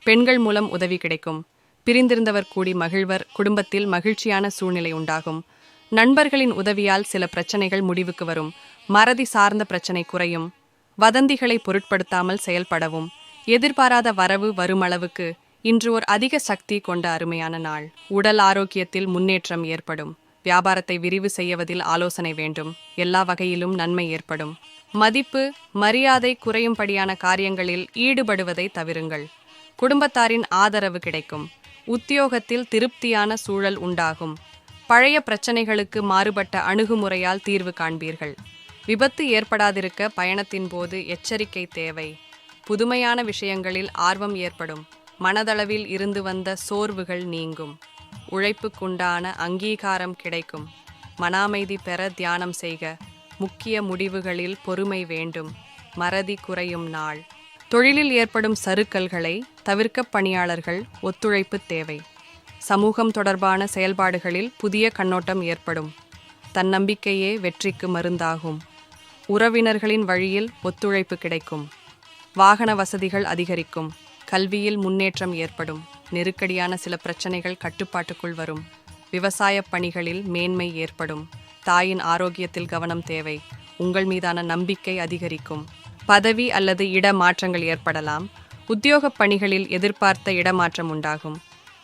பெண்கள் மூலம் உதவி கிடைக்கும். பிரிந்திருந்தவர் கூடி மகிழ்வர். குடும்பத்தில் மகிழ்ச்சியான சூழ்நிலை உண்டாகும். நண்பர்களின் உதவியால் சில பிரச்சனைகள் முடிவுக்கு வரும். மறதி சார்ந்த பிரச்சனை குறையும். வதந்திகளை பொருட்படுத்தாமல் செயல்படவும். எதிர்பாராத வரவு வருமளவுக்கு இன்று ஒரு அதிக சக்தி கொண்ட அருமையான நாள். உடல் ஆரோக்கியத்தில் முன்னேற்றம் ஏற்படும். வியாபாரத்தை விரிவு செய்வதில் ஆலோசனை வேண்டும். எல்லா வகையிலும் நன்மை ஏற்படும். மதிப்பு மரியாதை குறையும்படியான காரியங்களில் ஈடுபடுவதை தவிருங்கள். குடும்பத்தாரின் ஆதரவு கிடைக்கும். உத்தியோகத்தில் திருப்தியான சூழல் உண்டாகும். பழைய பிரச்சனைகளுக்கு மாறுபட்ட அணுகுமுறையால் தீர்வு காண்பீர்கள். விபத்து ஏற்படாதிருக்க பயணத்தின் போது எச்சரிக்கை தேவை. புதுமையான விஷயங்களில் ஆர்வம் ஏற்படும். மனதளவில் இருந்து வந்த சோர்வுகள் நீங்கும். உழைப்புக்குண்டான அங்கீகாரம் கிடைக்கும். மனாமைதி பெற தியானம் செய்க. முக்கிய முடிவுகளில் பொறுமை வேண்டும். மறதி குறையும் நாள். தொழிலில் ஏற்படும் சறுக்கல்களை தவிர்க்க பணியாளர்கள் ஒத்துழைப்பு தேவை. சமூகம் தொடர்பான செயல்பாடுகளில் புதிய கண்ணோட்டம் ஏற்படும். தன்னம்பிக்கையே வெற்றிக்கு மருந்தாகும். உறவினர்களின் வழியில் ஒத்துழைப்பு கிடைக்கும். வாகன வசதிகள் அதிகரிக்கும். கல்வியில் முன்னேற்றம் ஏற்படும். நெருக்கடியான சில பிரச்சனைகள் கட்டுப்பாட்டுக்குள் வரும். விவசாய பணிகளில் மேன்மை ஏற்படும். தாயின் ஆரோக்கியத்தில் கவனம் தேவை. உங்கள் மீதான நம்பிக்கை அதிகரிக்கும். பதவி அல்லது இடமாற்றங்கள் ஏற்படலாம். உத்தியோகப் பணிகளில் எதிர்பார்த்த இடமாற்றம் உண்டாகும்.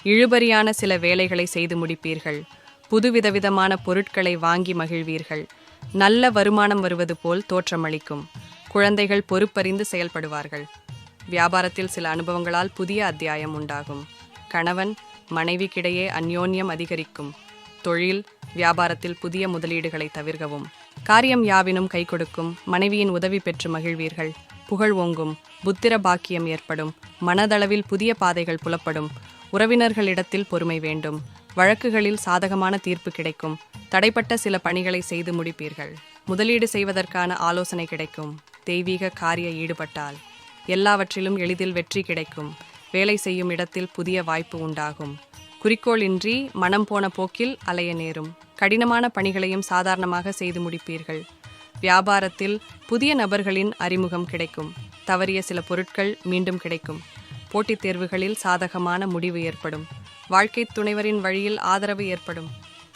இழுபறியான சில வேலைகளை செய்து முடிப்பீர்கள். புதுவிதவிதமான பொருட்களை வாங்கி மகிழ்வீர்கள். நல்ல வருமானம் வருவது போல் தோற்றமளிக்கும். குழந்தைகள் பொறுப்பறிந்து செயல்படுவார்கள். வியாபாரத்தில் சில அனுபவங்களால் புதிய அத்தியாயம் உண்டாகும். கணவன் மனைவிக்கிடையே அந்யோன்யம் அதிகரிக்கும். தொழில் வியாபாரத்தில் புதிய முதலீடுகளை தவிர்க்கவும். காரியம் யாவினும் கை கொடுக்கும். மனைவியின் உதவி பெற்று மகிழ்வீர்கள். புகழ் ஓங்கும். புத்திர பாக்கியம் ஏற்படும். மனதளவில் புதிய பாதைகள் புலப்படும். உறவினர்களிடத்தில் பொறுமை வேண்டும். வழக்குகளில் சாதகமான தீர்ப்பு கிடைக்கும். தடைப்பட்ட சில பணிகளை செய்து முடிப்பீர்கள். முதலீடு செய்வதற்கான ஆலோசனை கிடைக்கும். தெய்வீக காரிய ஈடுபட்டால் எல்லாவற்றிலும் எளிதில் வெற்றி கிடைக்கும். வேலை செய்யும் இடத்தில் புதிய வாய்ப்பு உண்டாகும். குறிக்கோளின்றி மனம் போன போக்கில் அலைய நேரும். கடினமான பணிகளையும் சாதாரணமாக செய்து முடிப்பீர்கள். வியாபாரத்தில் புதிய நபர்களின் அறிமுகம் கிடைக்கும். தவறிய சில பொருட்கள் மீண்டும் கிடைக்கும். போட்டித் தேர்வுகளில் சாதகமான முடிவு ஏற்படும். வாழ்க்கை துணைவரின் வழியில் ஆதரவு ஏற்படும்.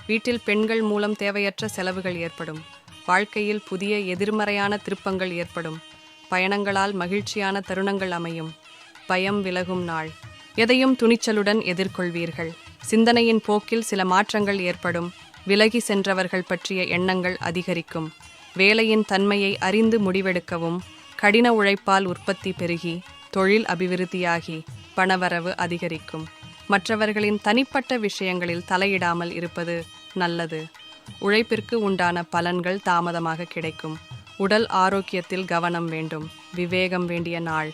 வீட்டில் பெண்கள் மூலம் தேவையற்ற செலவுகள் ஏற்படும். வாழ்க்கையில் புதிய எதிர்மறையான திருப்பங்கள் ஏற்படும். பயணங்களால் மகிழ்ச்சியான தருணங்கள் அமையும். பயம் விலகும் நாள். எதையும் துணிச்சலுடன் எதிர்கொள்வீர்கள். சிந்தனையின் போக்கில் சில மாற்றங்கள் ஏற்படும். விலகி சென்றவர்கள் பற்றிய எண்ணங்கள் அதிகரிக்கும். வேலையின் தன்மையை அறிந்து முடிவெடுக்கவும். கடின உழைப்பால் உற்பத்தி பெருகி தொழில் அபிவிருத்தியாகி பணவரவு அதிகரிக்கும். மற்றவர்களின் தனிப்பட்ட விஷயங்களில் தலையிடாமல் இருப்பது நல்லது. உழைப்பிற்கு உண்டான பலன்கள் தாமதமாக கிடைக்கும். உடல் ஆரோக்கியத்தில் கவனம் வேண்டும். விவேகம் வேண்டிய நாள்.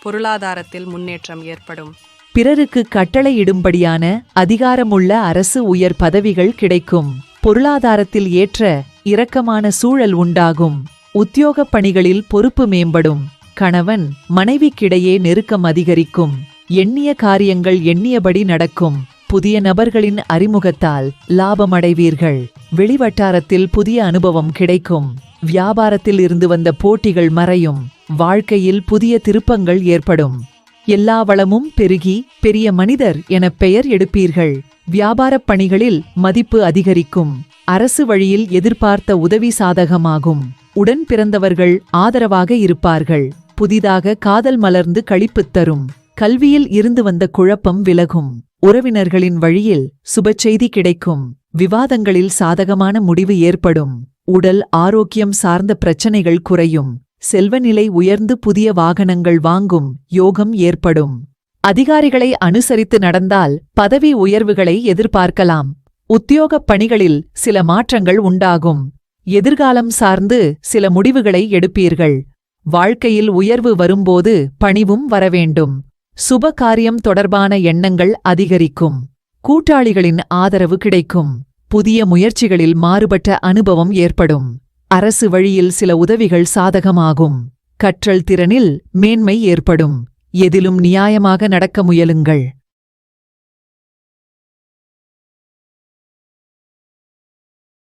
பொருளாதாரத்தில் முன்னேற்றம் ஏற்படும். பிறருக்கு கட்டளையிடும்படியான அதிகாரமுள்ள அரசு உயர் பதவிகள் கிடைக்கும். பொருளாதாரத்தில் ஏற்ற இரக்கமான சூழல் உண்டாகும். உத்தியோகப் பணிகளில் பொறுப்பு மேம்படும். கணவன் மனைவிக்கிடையே நெருக்கம் அதிகரிக்கும். எண்ணிய காரியங்கள் எண்ணியபடி நடக்கும். புதிய நபர்களின் அறிமுகத்தால் லாபமடைவீர்கள். வெளிவட்டாரத்தில் புதிய அனுபவம் கிடைக்கும். வியாபாரத்தில் இருந்து வந்த போட்டிகள் மறையும். வாழ்க்கையில் புதிய திருப்பங்கள் ஏற்படும். எல்லா வளமும் பெருகி பெரிய மனிதர் என பெயர் எடுப்பீர்கள். வியாபாரப் பணிகளில் மதிப்பு அதிகரிக்கும். அரசு வழியில் எதிர்பார்த்த உதவி சாதகமாகும். உடன் பிறந்தவர்கள் ஆதரவாக இருப்பார்கள். புதிதாக காதல் மலர்ந்து களிப்புத் தரும். கல்வியில் இருந்து வந்த குழப்பம் விலகும். உறவினர்களின் வழியில் சுபச்செய்தி கிடைக்கும். விவாதங்களில் சாதகமான முடிவு ஏற்படும். உடல் ஆரோக்கியம் சார்ந்த பிரச்சனைகள் குறையும். செல்வநிலை உயர்ந்து புதிய வாகனங்கள் வாங்கும் யோகம் ஏற்படும். அதிகாரிகளை அனுசரித்து நடந்தால் பதவி உயர்வுகளை எதிர்பார்க்கலாம். உத்தியோகப் பணிகளில் சில மாற்றங்கள் உண்டாகும். எதிர்காலம் சார்ந்து சில முடிவுகளை எடுப்பீர்கள். வாழ்க்கையில் உயர்வு வரும்போது பணிவும் வரவேண்டும். சுப காரியம் தொடர்பான எண்ணங்கள் அதிகரிக்கும். கூட்டாளிகளின் ஆதரவு கிடைக்கும். புதிய முயற்சிகளில் மாறுபட்ட அனுபவம் ஏற்படும். அரசு வழியில் சில உதவிகள் சாதகமாகும். கற்றல் திறனில் மேன்மை ஏற்படும். எதிலும் நியாயமாக நடக்க முயலுங்கள்.